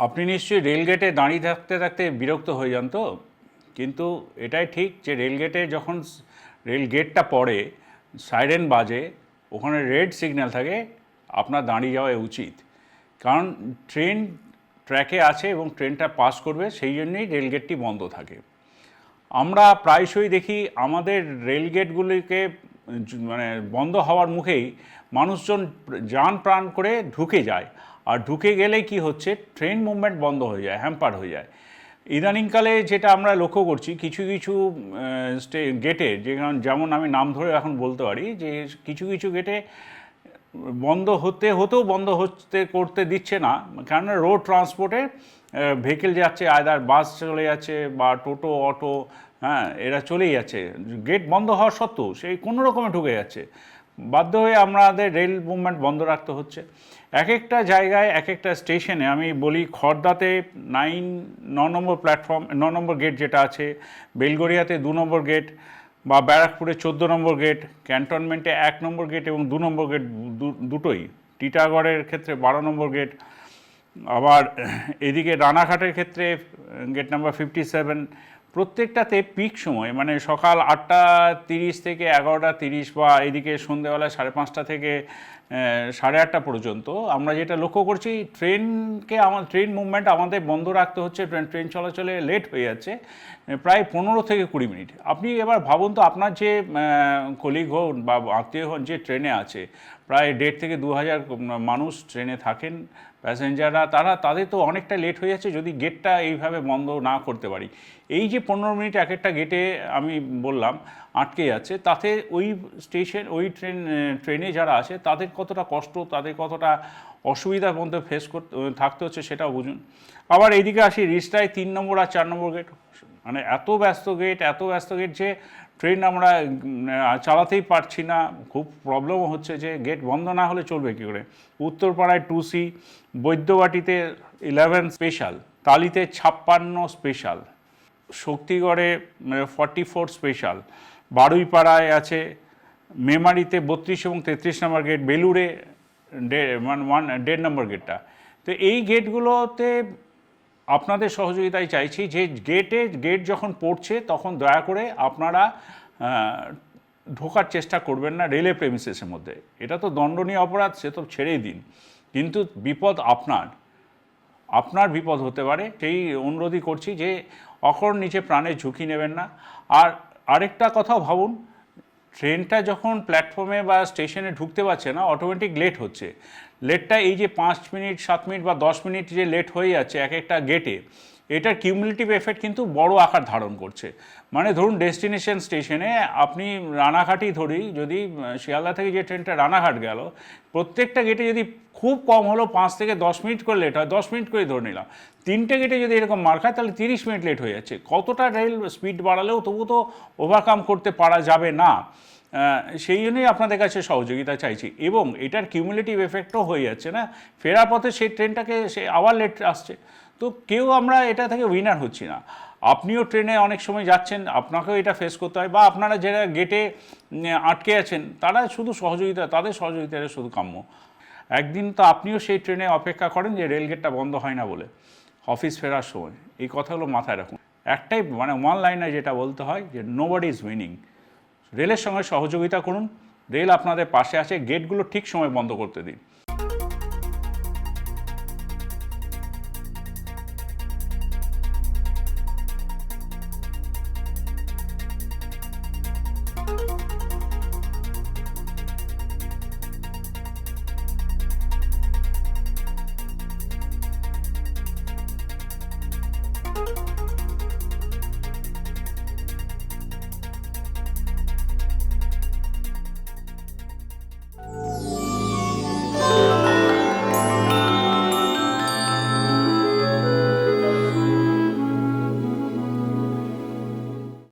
আপনি নিশ্চয়ই রেলগেটে দাঁড়িয়ে থাকতে থাকতে বিরক্ত হয়ে যান তো, কিন্তু এটাই ঠিক যে রেলগেটে যখন রেলগেটটা পড়ে, সাইরেন বাজে, ওখানে রেড সিগন্যাল থাকে, আপনার দাঁড়িয়ে যাওয়া উচিত। কারণ ট্রেন ট্র্যাকে আছে এবং ট্রেনটা পাস করবে, সেই জন্যই রেলগেটটি বন্ধ থাকে। আমরা প্রায়শই দেখি আমাদের রেলগেটগুলিকে মানে বন্ধ হওয়ার মুখেই মানুষজন যান প্রাণ করে ঢুকে যায়, আর ঢুকে গেলেই কি হচ্ছে, ট্রেন মুভমেন্ট বন্ধ হয়ে যায়, হ্যাম্পার হয়ে যায়। ইদানিংকালে যেটা আমরা লক্ষ্য করছি, কিছু কিছু গেটে, যেমন আমি নাম ধরে এখন বলতে পারি যে কিছু কিছু গেটে বন্ধ হতেও বন্ধ করতে দিচ্ছে না, কেননা রোড ট্রান্সপোর্টে ভেহিকেল যাচ্ছে, আয়দার বাস চলে যাচ্ছে বা টোটো অটো, হ্যাঁ, এরা চলেই যাচ্ছে, গেট বন্ধ হওয়ার সত্ত্বেও সেই কোনো রকমে ঢুকে যাচ্ছে। বাধ্য হয়ে আমাদের রেল মুভমেন্ট বন্ধ রাখতে হচ্ছে। এক একটা জায়গায় এক একটা স্টেশনে, আমি বলি খড়দাতে 9 নম্বর প্ল্যাটফর্ম, 9 নম্বর গেট যেটা আছে, বেলগড়িয়াতে 2 নম্বর গেট, বা ব্যারাকপুরে 14 নম্বর গেট, ক্যান্টনমেন্টে 1 নম্বর গেট এবং 2 নম্বর গেট দুটোই, টিটাগড়ের ক্ষেত্রে 12 নম্বর গেট, আবার এদিকে রানাঘাটের ক্ষেত্রে গেট নাম্বার 57। প্রত্যেকটাতে পিক সময়, মানে সকাল 8টা 30 থেকে 11টা 30, বা এদিকে সন্ধ্যেবেলা 5:30 থেকে 8:30 পর্যন্ত আমরা যেটা লক্ষ্য করছি, ট্রেন মুভমেন্ট আমাদের বন্ধ রাখতে হচ্ছে। ট্রেন চলাচলে লেট হয়ে যাচ্ছে প্রায় 15 থেকে 20 মিনিট। আপনি এবার ভাবুন তো, আপনার যে কলিগ হন বা আত্মীয় হন যে ট্রেনে আছে, প্রায় 1.5 থেকে 2,000 মানুষ ট্রেনে থাকেন, প্যাসেঞ্জাররা, তাদের তো অনেকটা লেট হয়ে যাচ্ছে যদি গেটটা এইভাবে বন্ধ না করতে পারি। এই যে 15 মিনিট এক একটা গেটে আমি বললাম আটকে যাচ্ছে, তাতে ওই ট্রেনে যারা আছে তাদের কতটা কষ্ট, তাদের কতটা অসুবিধার মধ্যে থাকতে হচ্ছে সেটাও বুঝুন। আবার এইদিকে আসি রিষ্টায় 3 নম্বর আর 4 নম্বর গেট, মানে এত ব্যস্ত গেট যে ট্রেন আমরা চালাতেই পারছি না, খুব প্রবলেমও হচ্ছে যে গেট বন্ধ না হলে চলবে কী করে। উত্তরপাড়ায় 2C, বৈদ্যবাটিতে 11 স্পেশাল, তালিতে 56 স্পেশাল, শক্তিগড়ে 44 স্পেশাল, বারুইপাড়ায় আছে, মেমারিতে 32 এবং 33 নম্বর গেট, বেলুড়ে 1.5 নম্বর গেটটা। তো এই গেটগুলোতে আপনাদের সহযোগিতায় চাইছি যে গেট যখন পড়ছে তখন দয়া করে আপনারা ঢোকার চেষ্টা করবেন না রেলে প্রেমিসেসের মধ্যে। এটা তো দণ্ডনীয় অপরাধ, সে তো ছেড়েই দিন, কিন্তু বিপদ আপনার বিপদ হতে পারে। সেই অনুরোধই করছি যে অকর নিচে প্রাণের ঝুঁকি নেবেন না। আর আরেকটা কথাও ভাবুন, ট্রেনটা যখন প্ল্যাটফর্মে বা স্টেশনে ঢুকতে পারছে না, অটোমেটিক লেট হচ্ছে। লেটটা এই যে 5 মিনিট 7 মিনিট বা 10 মিনিট যে লেট হয়ে যাচ্ছে এক একটা গেটে, এটার কিউমুলেটিভ এফেক্ট কিন্তু বড় আকার ধারণ করছে। মানে ধরুন ডেস্টিনেশন স্টেশনে আপনি রানাঘাটই ধরি, যদি শিয়ালদা থেকে যে ট্রেনটা রানাঘাট গেল, প্রত্যেকটা গেটে যদি খুব কম হলো 5 থেকে 10 মিনিট করে লেট হয়, 10 মিনিট করে ধরে নিলাম, 3টে গেটে যদি এরকম মার খায় তাহলে 30 মিনিট লেট হয়ে যাচ্ছে। কতটা রেল স্পিড বাড়ালেও তবু তো ওভারকাম করতে পারা যাবে না। সেই জন্যই আপনাদের কাছে সহযোগিতা চাইছি। এবং এটার কিউমুলেটিভ এফেক্টও হয়ে যাচ্ছে না, ফেরার পথে সেই ট্রেনটাকে সে আবার লেট আসছে। তো কেউ আমরা এটা থেকে উইনার হচ্ছি না। আপনিও ট্রেনে অনেক সময় যাচ্ছেন, আপনাকেও এটা ফেস করতে হয়, বা আপনারা যারা গেটে আটকে আছেন তারা শুধু তাদের সহযোগিতাটা শুধু কাম্য। একদিন তো আপনিও সেই ট্রেনে অপেক্ষা করেন যে রেলগেটটা বন্ধ হয় না বলে, অফিস ফেরার সময়। এই কথাগুলো মাথায় রাখুন। একটাই মানে ওয়ান লাইনে যেটা বলতে হয় যে নোবডি ইজ উইনিং। রেলের সঙ্গে সহযোগিতা করুন, রেল আপনাদের পাশে আছে, গেটগুলো ঠিক সময় বন্ধ করতে দিন।